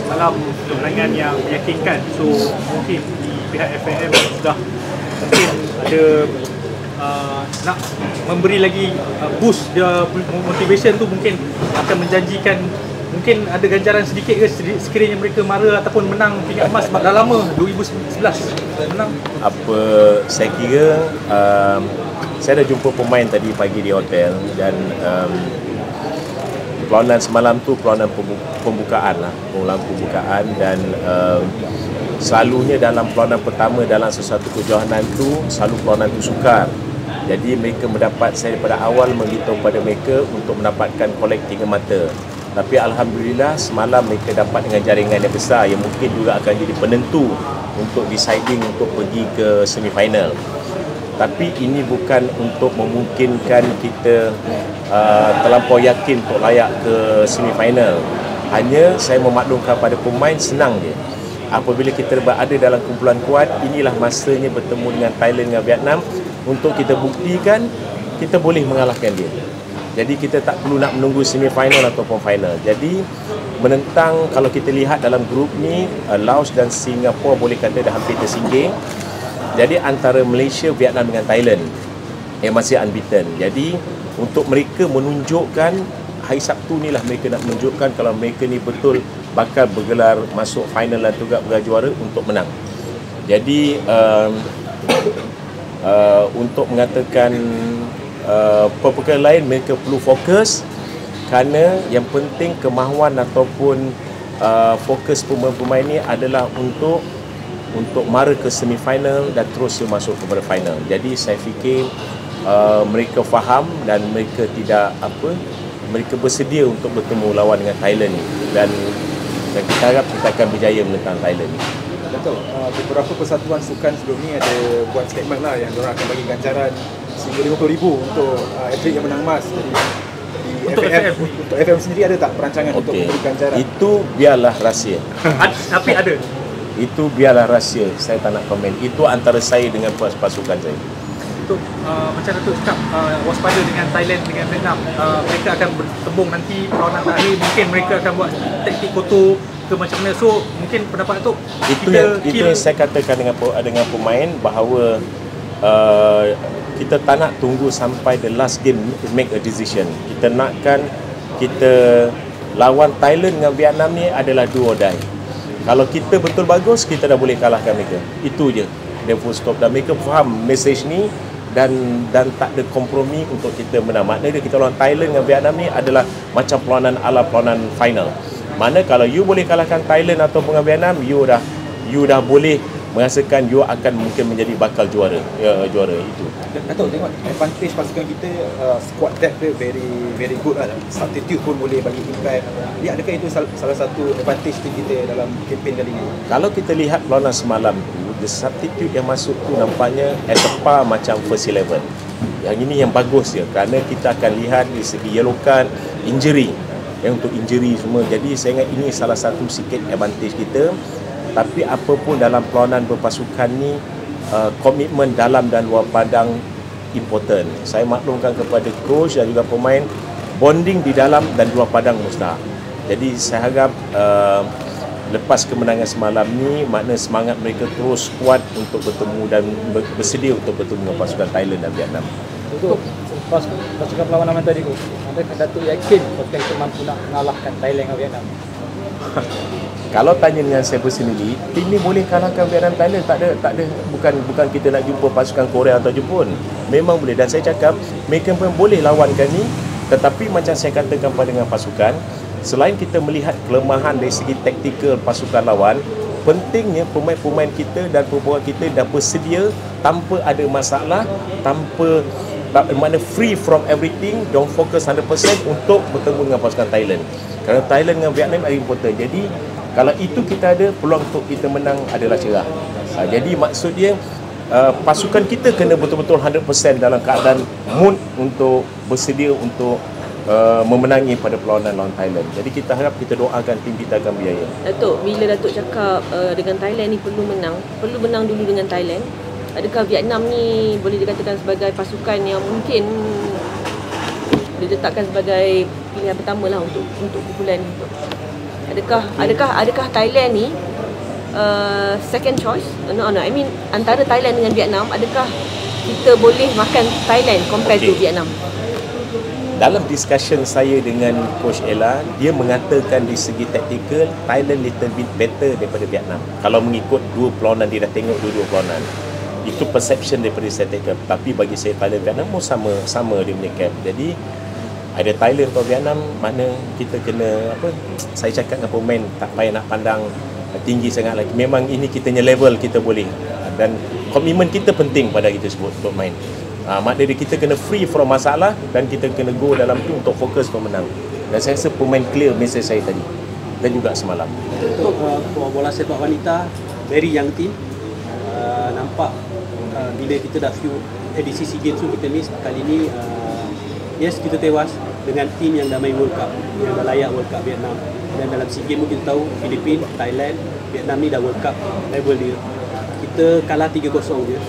semalam kemenangan yang meyakinkan. So mungkin di pihak FAM sudah mungkin ada nak memberi lagi boost dia motivation tu, mungkin akan menjanjikan mungkin ada ganjaran sedikit ke sekiranya mereka mara ataupun menang pingat emas sebab dah lama 2011 menang. Apa saya kira saya dah jumpa pemain tadi pagi di hotel dan perlawanan semalam tu perlawanan pembukaan lah, pembukaan dan selalunya dalam perlawanan pertama dalam sesuatu kejohanan tu selalu perlawanan tu sukar. Jadi mereka mendapat, saya daripada awal memberitahu kepada mereka untuk mendapatkan kolek 3 mata. Tapi Alhamdulillah semalam mereka dapat dengan jaringan yang besar yang mungkin juga akan jadi penentu untuk deciding untuk pergi ke semifinal. Tapi ini bukan untuk memungkinkan kita terlampau yakin untuk layak ke semifinal. Hanya saya memaklumkan pada pemain, senang je. Apabila kita berada dalam kumpulan kuat, inilah masanya bertemu dengan Thailand dengan Vietnam untuk kita buktikan kita boleh mengalahkan dia. Jadi kita tak perlu nak menunggu semifinal ataupun final. Jadi menentang, kalau kita lihat dalam grup ni, Laos dan Singapura boleh kata dah hampir tersingkir. Jadi antara Malaysia, Vietnam dengan Thailand yang masih unbeaten. Jadi untuk mereka menunjukkan, hari Sabtu ni lah mereka nak menunjukkan kalau mereka ni betul bakal bergelar masuk final dan juga bergelar juara untuk menang. Jadi untuk mengatakan perkara lain, mereka perlu fokus kerana yang penting kemahuan ataupun fokus pemain-pemain ni adalah untuk mara ke semifinal dan terus masuk kepada final. Jadi saya fikir mereka faham dan mereka mereka bersedia untuk bertemu lawan dengan Thailand ni, dan kita harap kita akan berjaya menentang Thailand ni. Betul. Beberapa persatuan sukan sebelum ni ada buat statement lah yang diorang akan bagi ganjaran sehingga RM50,000 untuk atlet yang menang emas. Jadi Untuk FAM. Untuk FAM sendiri ada tak perancangan untuk memberi ganjaran? Itu biarlah rahsia. Tapi ada. Itu biarlah rahsia. Saya tak nak komen. Itu antara saya dengan pasukan saya. Untuk macam Datuk cakap, waspada dengan Thailand dengan Vietnam, mereka akan bertembung nanti perlawanan terakhir, mungkin mereka akan buat taktik kotor ke macam mana. So mungkin pendapat Datuk, itu yang saya katakan dengan pemain bahawa kita tak nak tunggu sampai the last game to make a decision. Kita nakkan kita lawan Thailand dengan Vietnam ni adalah do or die. Kalau kita betul bagus, kita dah boleh kalahkan mereka. Itu je. Dia full stop. Dan mereka faham message ni dan tak ada kompromi untuk kita menang. Maknanya kita lawan Thailand dengan Vietnam ni adalah macam perlawanan ala perlawanan final. Mana kalau you boleh kalahkan Thailand atau dengan Vietnam, you dah boleh merasakan you akan mungkin menjadi bakal juara itu. Datuk tengok advantage pasukan kita, squad depth dia very good lah. Substitute pun boleh bagi impact. Ya, adakah itu salah satu advantage tim kita dalam kempen kali ini? Kalau kita lihat perlawanan semalam tu, the substitute yang masuk tu nampaknya at a par macam first 11. Yang ini yang bagus ya, kerana kita akan lihat dari segi yellow card, injury. Untuk injury semua. Jadi saya ingat ini salah satu sikit advantage kita. Tapi apapun dalam perlawanan berpasukan ni, komitmen dalam dan luar padang important. Saya maklumkan kepada coach dan juga pemain, bonding di dalam dan luar padang mustahak. Jadi saya harap lepas kemenangan semalam ni, makna semangat mereka terus kuat untuk bertemu dan bersedia untuk bertemu dengan pasukan Thailand dan Vietnam. Untuk pasukan perlawanan tadi tu, adakah Datuk yakin pasukan kita mampu nak mengalahkan Thailand dan Vietnam? Kalau tanya dengan saya personally, tim ni boleh kalahkan Vietnam, Thailand, tak ada bukan kita nak jumpa pasukan Korea atau Jepun. Memang boleh, dan saya cakap mereka pun boleh lawankan ni. Tetapi macam saya katakan pada dengan pasukan, selain kita melihat kelemahan dari segi taktikal pasukan lawan, pentingnya pemain-pemain kita dan pemain kita dah bersedia tanpa ada masalah, tanpa makna free from everything, don't focus 100% untuk bertemu dengan pasukan Thailand. Kerana Thailand dengan Vietnam adalah important. Jadi kalau itu kita ada, peluang untuk kita menang adalah cerah. Jadi maksud dia, pasukan kita kena betul-betul 100% dalam keadaan mood untuk bersedia untuk memenangi pada perlawanan lawan Thailand. Jadi kita harap, kita doakan tim kita akan berjaya. Datuk, bila Datuk cakap dengan Thailand ni perlu menang dulu dengan Thailand, adakah Vietnam ni boleh dikatakan sebagai pasukan yang mungkin diletakkan sebagai pilihan pertama lah untuk kumpulan? Adakah Thailand ni second choice? No, I mean antara Thailand dengan Vietnam, adakah kita boleh makan Thailand compare to Vietnam? Dalam discussion saya dengan Coach Ella, dia mengatakan di segi taktikal Thailand little bit better daripada Vietnam. Kalau mengikut dua perlawanan, dia dah tengok dua perlawanan. Itu perception daripada saya taktikal. Tapi bagi saya Thailand Vietnam pun sama dia punya camp. Jadi ada Thailand atau Vietnam, mana kita kena saya cakap dengan pemain tak payah nak pandang tinggi sangat lagi. Memang ini kita punya level kita boleh. Dan komitmen kita penting pada kita sebut untuk main. Maknanya kita kena free from masalah dan kita kena go dalam tu untuk fokus untuk menang. Dan saya rasa pemain clear message saya tadi dan juga semalam. Untuk bola sepak wanita, very young team. Nampak bila kita dah few edisi SEA Games tu kita miss, kali ni yes kita tewas dengan tim yang dah main World Cup, yang dah layak World Cup Vietnam. Dan dalam SEA Games kita tahu Filipina, Thailand, Vietnam ni dah World Cup level dia. Kita kalah 3-0 je.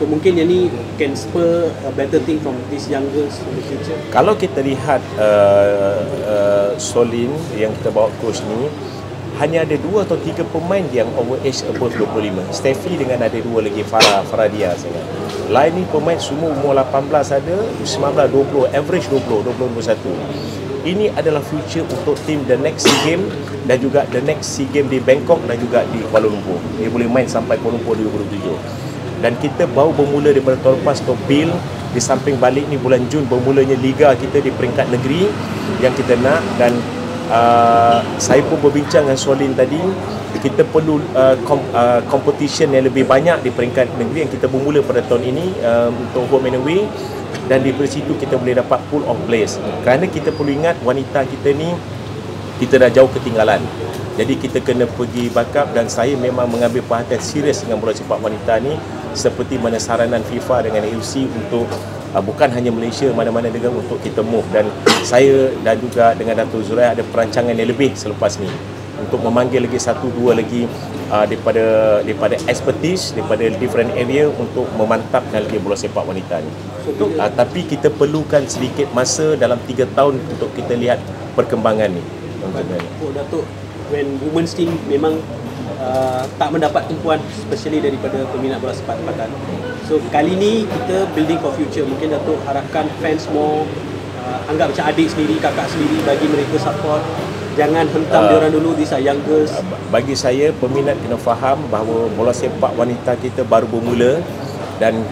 So mungkin yang ni can spur a better thing from these young girls in the future. Kalau kita lihat Solin yang kita bawa coach ni, hanya ada 2 atau 3 pemain yang over age above 25. Steffi dengan ada 2 lagi, Faradia sangat. Lain ni pemain semua umur 18 ada, 19, 20, average 20, 21. Ini adalah future untuk tim the next SEA Games dan juga the next SEA Games di Bangkok dan juga di Kuala Lumpur. Dia boleh main sampai Kuala Lumpur 2027. Dan kita baru bermula daripada tahun lepas untuk build. Di samping balik ni bulan Jun bermulanya liga kita di peringkat negeri yang kita nak. Dan saya pun berbincang dengan Solin tadi, kita perlu competition yang lebih banyak di peringkat negeri yang kita bermula pada tahun ini untuk home and away. Dan di situ kita boleh dapat pool of players. Kerana kita perlu ingat wanita kita ni, kita dah jauh ketinggalan. Jadi kita kena pergi backup dan saya memang mengambil perhatian serius dengan bola sepak wanita ni, seperti mana saranan FIFA dengan AFC untuk bukan hanya Malaysia, mana-mana negara untuk kita move. Dan saya dan juga dengan Datuk Zuraida ada perancangan yang lebih selepas ni untuk memanggil lagi 1-2 lagi daripada expertise daripada different area untuk memantapkan lagi bola sepak wanita ni. Tapi kita perlukan sedikit masa dalam 3 tahun untuk kita lihat perkembangan ni. Datuk, when women's team memang tak mendapat tumpuan especially daripada peminat bola sepak tempatan. So kali ni kita building for future. Mungkin Datuk harapkan fans more anggap macam adik sendiri, kakak sendiri, bagi mereka support. Jangan hentam diorang dulu, these are young girls. Bagi saya, peminat kena faham bahawa bola sepak wanita kita baru bermula. Dan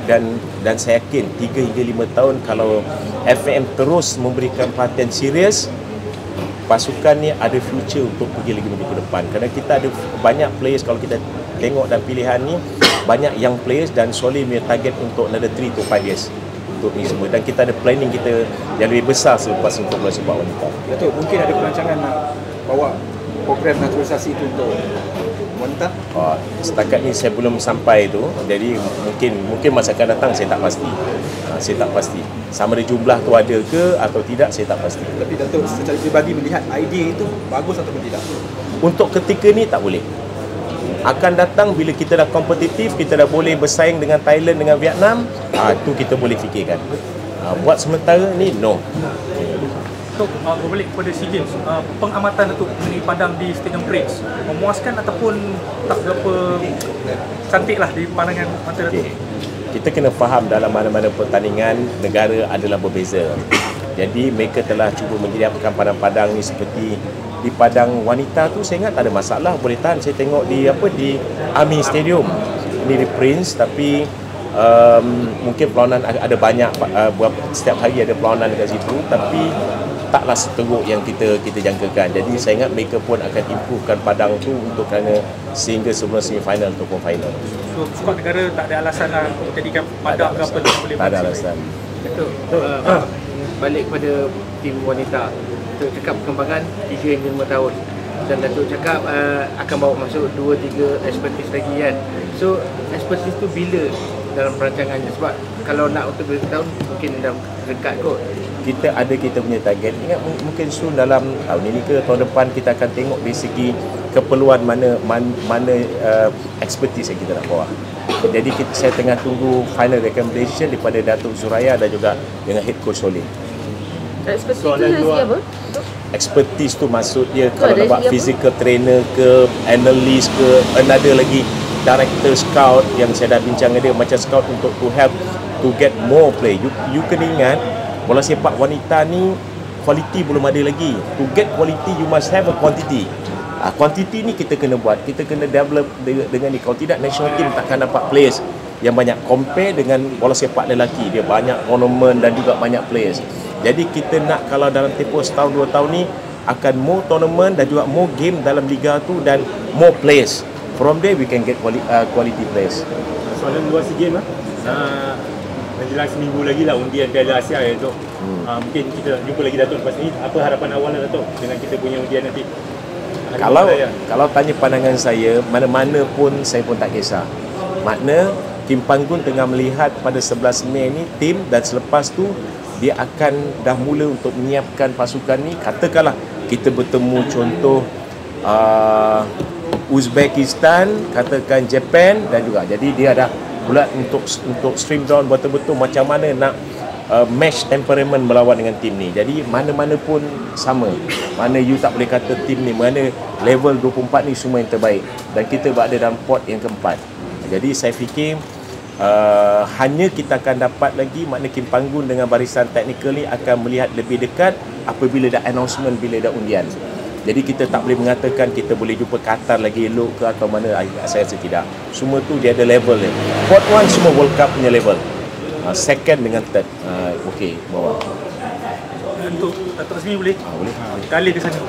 saya yakin 3 hingga 5 tahun kalau FAM terus memberikan perhatian serius, pasukan ni ada future untuk pergi lagi lebih ke depan. Kerana kita ada banyak players, kalau kita tengok dan pilihan ni, banyak young players dan Solid punya target untuk another 3 to 5 years untuk ni semua. Dan kita ada planning kita yang lebih besar selepas untuk bola sepak wanita. Datuk, mungkin ada perancangan nak bawa program naturalisasi itu untuk wanita? Setakat ni saya belum sampai tu. Jadi mungkin masa akan datang saya tak pasti. Saya tak pasti. Sama ada jumlah tu ada ke atau tidak, saya tak pasti. Tapi Datuk secara peribadi melihat idea itu bagus ataupun tidak? Untuk ketika ni tak boleh. Akan datang bila kita dah kompetitif, kita dah boleh bersaing dengan Thailand, dengan Vietnam, tu kita boleh fikirkan. Buat sementara ni, no. So, berbalik kepada SEA Games, pengamatan Datuk mengenai Padang di Stadium Bridge memuaskan ataupun tak berapa cantik lah di pandangan mata Datuk? Kita kena faham dalam mana-mana pertandingan, negara adalah berbeza. Jadi mereka telah cuba menyediakan padang-padang ni seperti di padang wanita tu, saya ingat tak ada masalah, boleh tahan. Saya tengok di Army Stadium ni di Prince, tapi mungkin perlawanan ada banyak, setiap hari ada perlawanan dekat situ, tapi taklah seteruk yang kita jangkakan. Jadi saya ingat mereka pun akan improvekan padang tu untuk kerana sehingga sebelum semi-final ataupun final. So skuad negara tak ada alasan lah jadikan padang ke apa tu boleh. Tak ada alasan. Datuk, balik kepada tim wanita, Datuk cakap perkembangan 3 hingga 5 tahun dan Datuk cakap akan bawa masuk 2-3 expertise lagi kan. So expertise tu bila dalam perancangannya, sebab kalau nak untuk 2 tahun mungkin dah dekat kot. Kita punya target. Ingat mungkin soon dalam tahun ini ke tahun depan kita akan tengok dari segi keperluan mana expertise yang kita nak bawa. Jadi saya tengah tunggu final recommendation daripada Datuk Zuraida dan juga dengan head coach Solid. Expertise tu dari segi apa? expertise tu maksud dia kalau dari nak buat segi apa? physical trainer ke, analyst ke, another lagi director scout yang saya dah bincang dengan dia macam scout untuk to help to get more play. You kena ingat bola sepak wanita ni quality belum ada lagi. To get quality you must have a quantity. Quantity ni kita kena buat, kita kena develop dengan ni. Kalau tidak national team takkan dapat players yang banyak compare dengan bola sepak lelaki. Dia banyak tournament dan juga banyak players. Jadi kita nak kalau dalam tempoh setahun 2 tahun ni akan more tournament dan juga more game dalam liga tu dan more players. From there we can get quality players. Soalan luar SEA Games menjelang seminggu lagi lah undian Piala Asia ya Datuk. Mungkin kita jumpa lagi Datuk lepas ni. Apa harapan awal Datuk dengan kita punya undian nanti? Kalau tanya pandangan saya, mana-mana pun saya pun tak kisah. Makna Kim Panggun tengah melihat pada 11 Mei ni tim dan selepas tu dia akan dah mula untuk menyiapkan pasukan ni. Katakanlah kita bertemu contoh Uzbekistan, katakan Japan dan juga. Jadi dia dah pula untuk stream down betul-betul macam mana nak match temperament melawan dengan tim ni. Jadi mana-mana pun sama. Mana you tak boleh kata tim ni, mana level 24 ni semua yang terbaik. Dan kita berada dalam pot yang keempat. Jadi saya fikir hanya kita akan dapat lagi, makna Kim Panggun dengan barisan teknikal ni akan melihat lebih dekat apabila dah announcement, bila dah undian. Jadi kita tak boleh mengatakan kita boleh jumpa Qatar lagi elok ke atau mana. Saya rasa tidak. Semua tu dia ada level dia. Pot 1 semua World Cup punya level. Second dengan third. Okey, bawah. Untuk Datuk Rasmi boleh? Boleh. Kali ke sana.